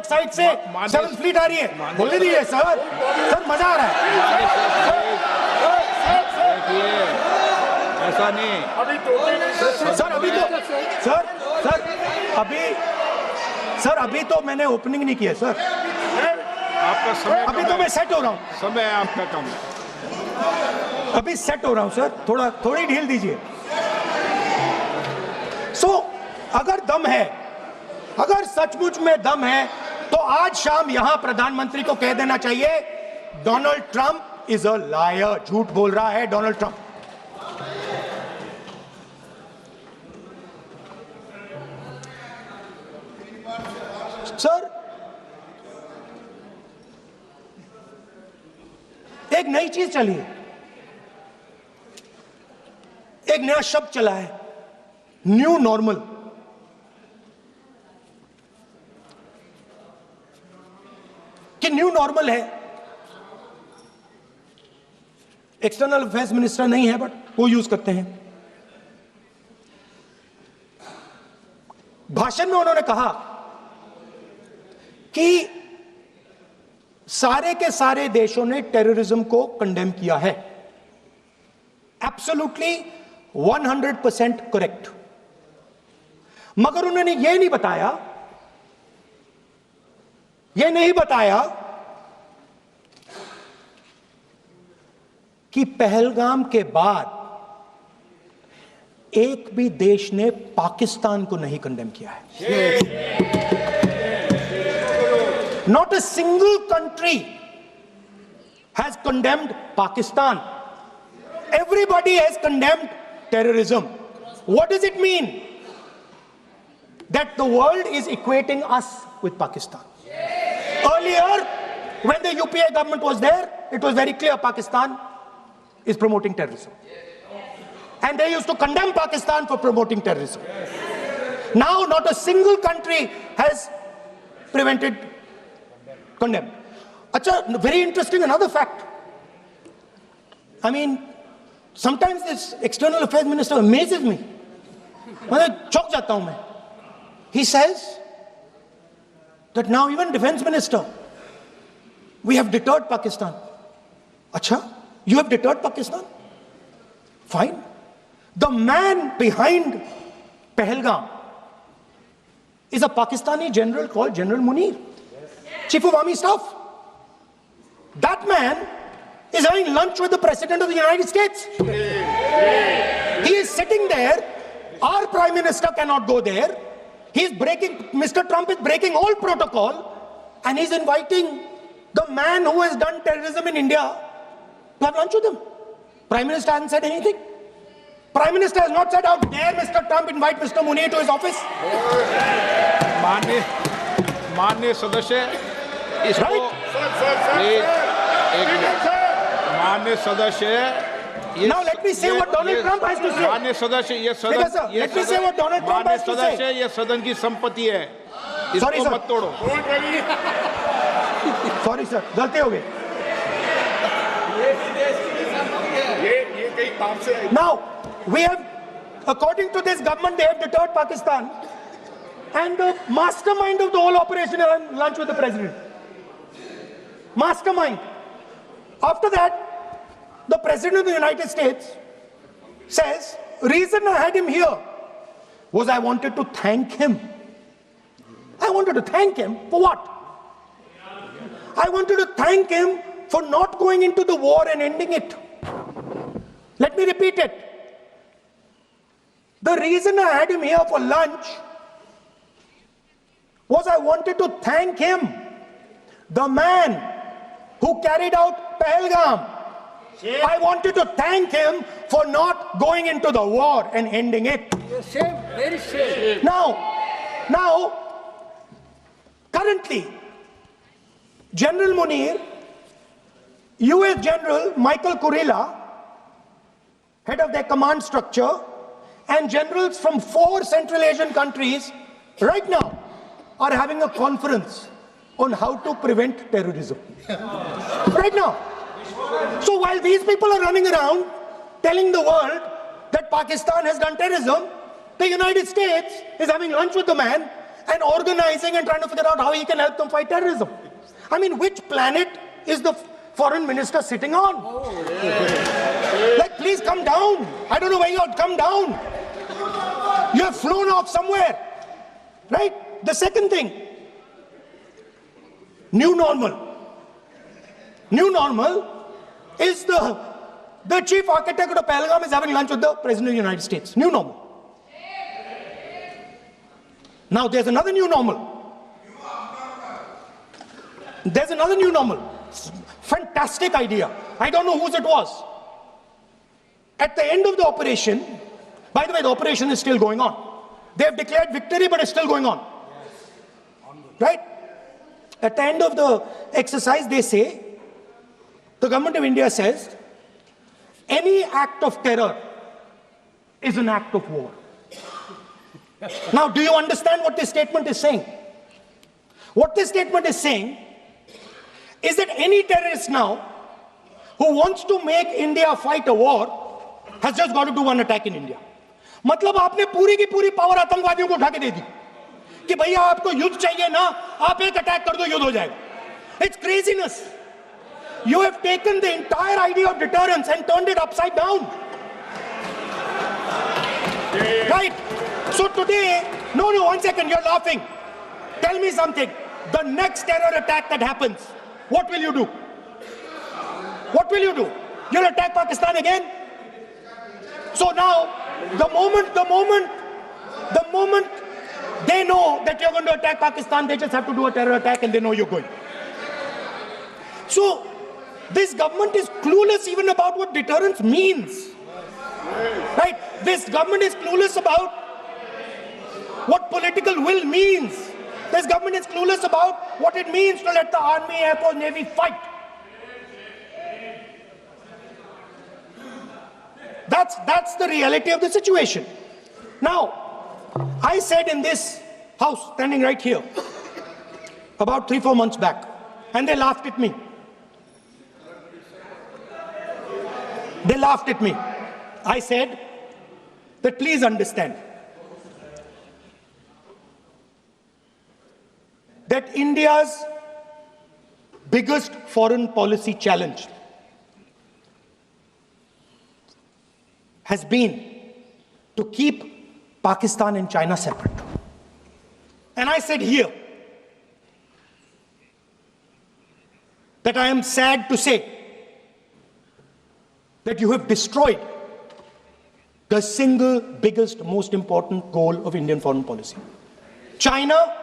एक साइड से 7th fleet आ रही है, बोलने दीजिए सर, सर मजा आ रहा है। ऐसा नहीं सर अभी तो अभी तो मैंने ओपनिंग नहीं किया सर, आपका समय अभी तो मैं सेट हो रहा हूँ, समय आपका कम है। अभी सेट हो रहा हूँ सर, थोड़ी ढील दीजिए। अगर दम है, अगर सचमुच में दम है, तो आज शाम यहां प्रधानमंत्री को कह देना चाहिए Donald Trump is a liar, झूठ बोल रहा है डोनाल्ड ट्रंप। सर एक नई चीज चली है, एक नया शब्द चला है, न्यू नॉर्मल। कि न्यू नॉर्मल है, एक्सटर्नल अफेयर्स मिनिस्टर नहीं है बट वो यूज करते हैं। भाषण में उन्होंने कहा कि सारे के सारे देशों ने टेररिज्म को कंडेम किया है। Absolutely 100% correct. मगर उन्होंने यह नहीं बताया कि पहलगाम के बाद एक भी देश ने पाकिस्तान को नहीं कंडेम किया है। Not a single country has condemned Pakistan. Everybody has condemned terrorism. What does it mean? That the world is equating us with Pakistan. Earlier, when the UPA government was there, it was very clear Pakistan is promoting terrorism. And they used to condemn Pakistan for promoting terrorism. Now, not a single country has condemned. Acha, very interesting, another fact. I mean, sometimes this external affairs minister amazes me. मतलब चौंक जाता हूं मैं. He says that now even defense minister, we have deterred Pakistan. Acha, you have deterred Pakistan? Fine. The man behind Pahalgam is a Pakistani general called General Munir, Chief of Army Staff. That man is having lunch with the President of the United States. He is sitting there. Our Prime Minister cannot go there. Mr. Trump is breaking all protocol, and he's inviting the man who has done terrorism in India to have lunch with him. Prime Minister hasn't said anything. Prime Minister has not said, how dare Mr. Trump invite Mr. Munir to his office. माननीय सदस्य, इसको माननीय सदस्य, now let me say what Donald Trump has to say. माननीय सदस्य, ये सदन, let me say what Donald Trump has to say. सदस्य, ये सदन की संपत्ति है, Sorry, इसको sir. मत तोड़ो. Sorry sir, गलती हो गई. Now we have, according to this government, they have deterred Pakistan, and the mastermind of the whole operation had lunch with the president. Mastermind. After that, the President of the United States says, reason I had him here was I wanted to thank him. I wanted to thank him for what? I wanted to thank him for not going into the war and ending it. Let me repeat it. The reason I had him here for lunch was I wanted to thank him, the man who carried out Pahalgam. I wanted to thank him for not going into the war and ending it. Shame, very shame. Now, currently, General Munir, US General Michael Kurilla, head of their command structure, and generals from 4 Central Asian countries right now are having a conference on how to prevent terrorism. Right now. So while these people are running around telling the world that Pakistan has done terrorism, the United States is having lunch with the man and organizing and trying to figure out how he can help them fight terrorism. I mean, which planet is the foreign minister sitting on? Like, please come down. I don't know where you're, come down. You have flown off somewhere, right? The second thing, new normal. New normal is the chief architect of Pahalgam is having lunch with the President of the United States. New normal. Now there's another new normal. There's another new normal. Fantastic idea. I don't know whose it was. At the end of the operation, by the way, the operation is still going on. They have declared victory, but it's still going on. Right? At the end of the exercise, they say, the government of India says, any act of terror is an act of war. Now, do you understand what this statement is saying? What this statement is saying is that any terrorist now who wants to make India fight a war has just got to do one attack in India. मतलब आपने पूरी की पूरी power आतंकवादियों को उठा के दे दी कि भैया आपको युद्ध चाहिए ना, आप एक अटैक कर दो, युद्ध हो जाएगा. It's craziness. You have taken the entire idea of deterrence and turned it upside down. Right? So today, no, one second, you're laughing. Tell me something. The next terror attack that happens, what will you do? What will you do? You'll attack Pakistan again? So now, the moment they know that you're going to attack Pakistan, they just have to do a terror attack and they know you're going. So, this government is clueless even about what deterrence means. Right? This government is clueless about what political will means. This government is clueless about what it means to let the Army, Air Force, Navy fight. That's the reality of the situation. Now, I said in this house, standing right here, about 3-4 months back, and they laughed at me. They laughed at me. I said that please understand that India's biggest foreign policy challenge has been to keep Pakistan and China separate. And I said here that I am sad to say that you have destroyed the single biggest, most important goal of Indian foreign policy. China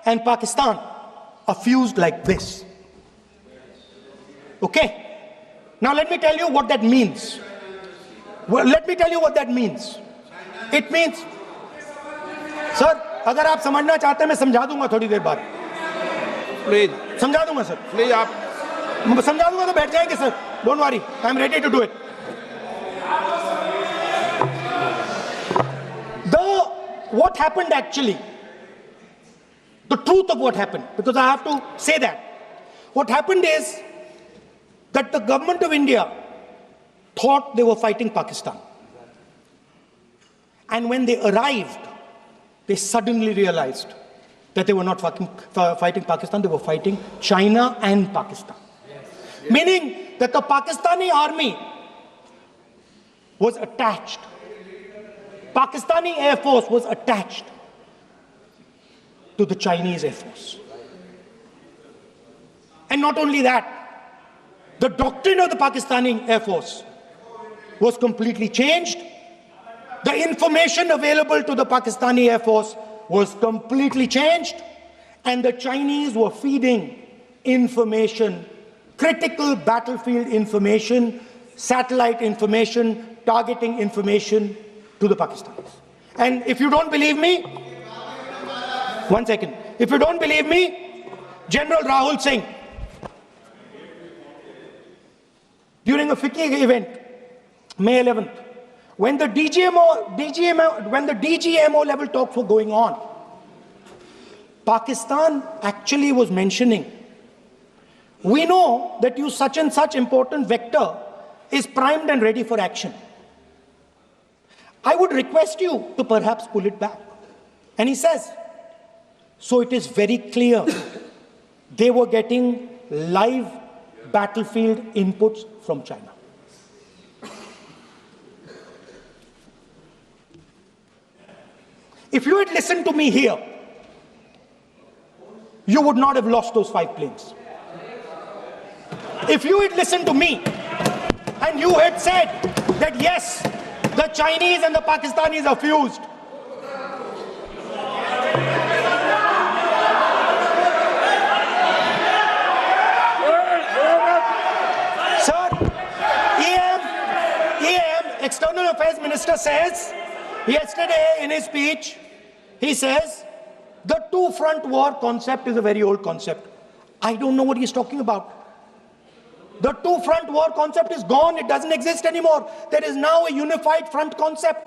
and Pakistan are fused like this. Okay? Now let me tell you what that means. Well, let me tell you what that means. It means, sir, अगर आप समझना चाहते हैं मैं समझा दूंगा थोड़ी देर बाद. प्लीज समझा दूंगा सर. प्लीज आप समझा दूंगा तो बैठ जाएंगे sir. Don't worry, I am ready to do it. What happened actually, the truth of what happened, because I have to say that. What happened is that the government of India thought they were fighting Pakistan. And when they arrived, they suddenly realized that they were not fighting Pakistan, they were fighting China and Pakistan. Yes. Meaning that the Pakistani army was attached. Pakistani Air Force was attached to the Chinese Air Force. And not only that, the doctrine of the Pakistani Air Force was completely changed. The information available to the Pakistani Air Force was completely changed. And the Chinese were feeding information, critical battlefield information, satellite information, targeting information to the Pakistanis. And if you don't believe me, one second. If you don't believe me, General Rahul Singh, during a FICCI event, May 11th, when the DGMO level talks were going on, Pakistan actually was mentioning, we know that you such and such important vector is primed and ready for action. I would request you to perhaps pull it back. And he says, So it is very clear they were getting live battlefield inputs from China. If you had listened to me here, you would not have lost those 5 planes. If you had listened to me and you had said that yes, the Chinese and the Pakistanis are fused, sir, EM, External Affairs Minister says yesterday in his speech, he says the two-front war concept is a very old concept. I don't know what he's talking about. The two-front war concept is gone. It doesn't exist anymore. There is now a unified front concept.